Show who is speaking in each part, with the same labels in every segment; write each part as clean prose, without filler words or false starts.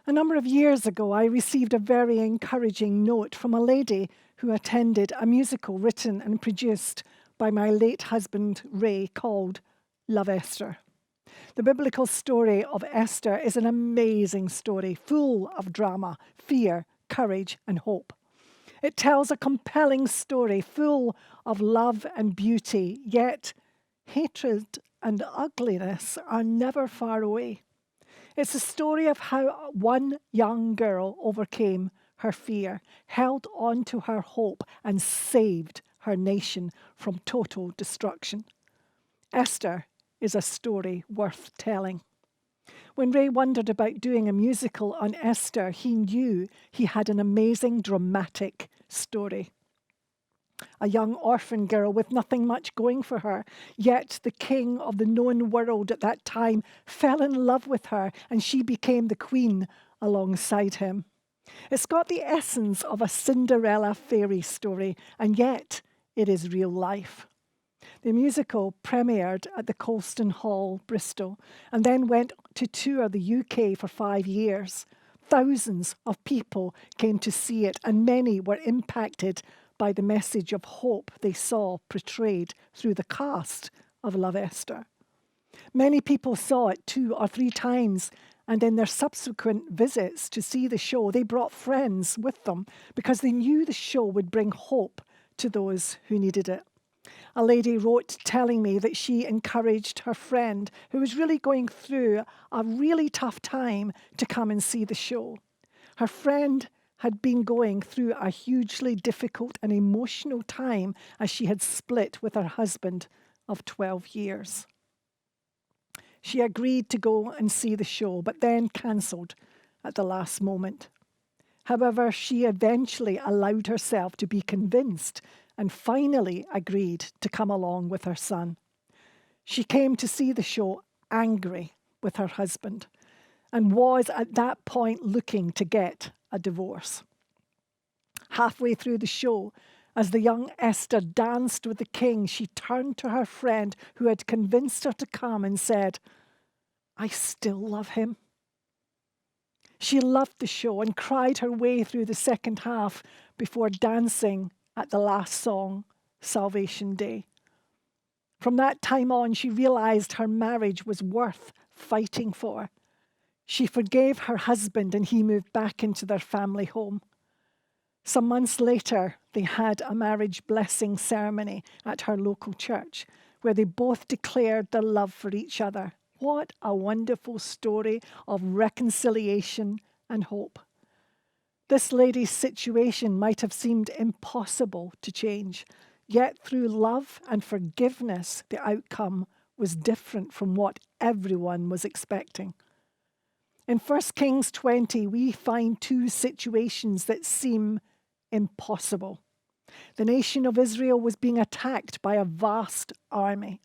Speaker 1: A number of years ago, I received a very encouraging note from a lady who attended a musical written and produced by my late husband, Ray, called Love Esther. The biblical story of Esther is an amazing story, full of drama, fear, courage, and hope. It tells a compelling story full of love and beauty, yet hatred and ugliness are never far away. It's a story of how one young girl overcame her fear, held on to her hope, and saved her nation from total destruction. Esther is a story worth telling. When Ray wondered about doing a musical on Esther, he knew he had an amazing dramatic story. A young orphan girl with nothing much going for her, yet the king of the known world at that time fell in love with her and she became the queen alongside him. It's got the essence of a Cinderella fairy story, and yet it is real life. The musical premiered at the Colston Hall, Bristol, and then went to tour the UK for 5 years. Thousands of people came to see it, and many were impacted by the message of hope they saw portrayed through the cast of Love Esther. Many people saw it 2 or 3 times, and in their subsequent visits to see the show, they brought friends with them because they knew the show would bring hope to those who needed it. A lady wrote telling me that she encouraged her friend who was really going through a really tough time to come and see the show. Her friend had been going through a hugely difficult and emotional time as she had split with her husband of 12 years. She agreed to go and see the show, but then cancelled at the last moment. However, she eventually allowed herself to be convinced and finally agreed to come along with her son. She came to see the show angry with her husband and was at that point looking to get a divorce. Halfway through the show, as the young Esther danced with the king, she turned to her friend who had convinced her to come and said, "I still love him." She loved the show and cried her way through the second half before dancing at the last song, Salvation Day. From that time on, she realized her marriage was worth fighting for. She forgave her husband and he moved back into their family home. Some months later, they had a marriage blessing ceremony at her local church where they both declared their love for each other. What a wonderful story of reconciliation and hope. This lady's situation might have seemed impossible to change, yet through love and forgiveness, the outcome was different from what everyone was expecting. In 1 Kings 20, we find 2 situations that seem impossible. The nation of Israel was being attacked by a vast army.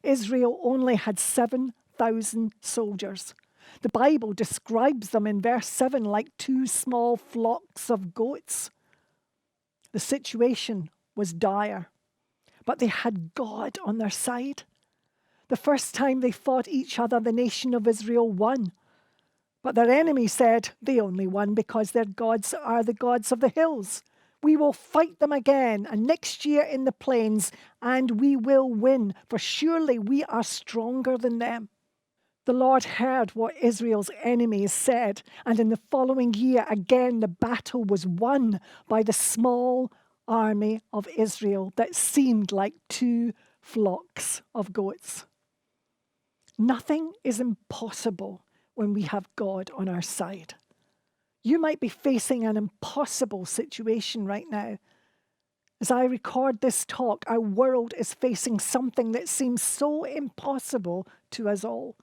Speaker 1: Israel only had 7,000 soldiers. The Bible describes them in verse 7 like 2 small flocks of goats. The situation was dire, but they had God on their side. The first time they fought each other, the nation of Israel won. But their enemy said they only won because their gods are the gods of the hills. We will fight them again, and next year in the plains, and we will win, for surely we are stronger than them. The Lord heard what Israel's enemies said, and in the following year, again, the battle was won by the small army of Israel that seemed like 2 flocks of goats. Nothing is impossible when we have God on our side. You might be facing an impossible situation right now. As I record this talk, our world is facing something that seems so impossible to us all.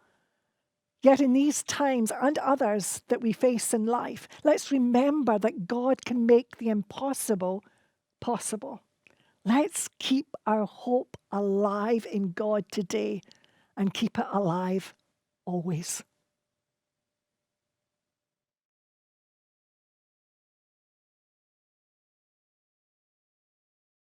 Speaker 1: Yet in these times and others that we face in life, let's remember that God can make the impossible possible. Let's keep our hope alive in God today and keep it alive always.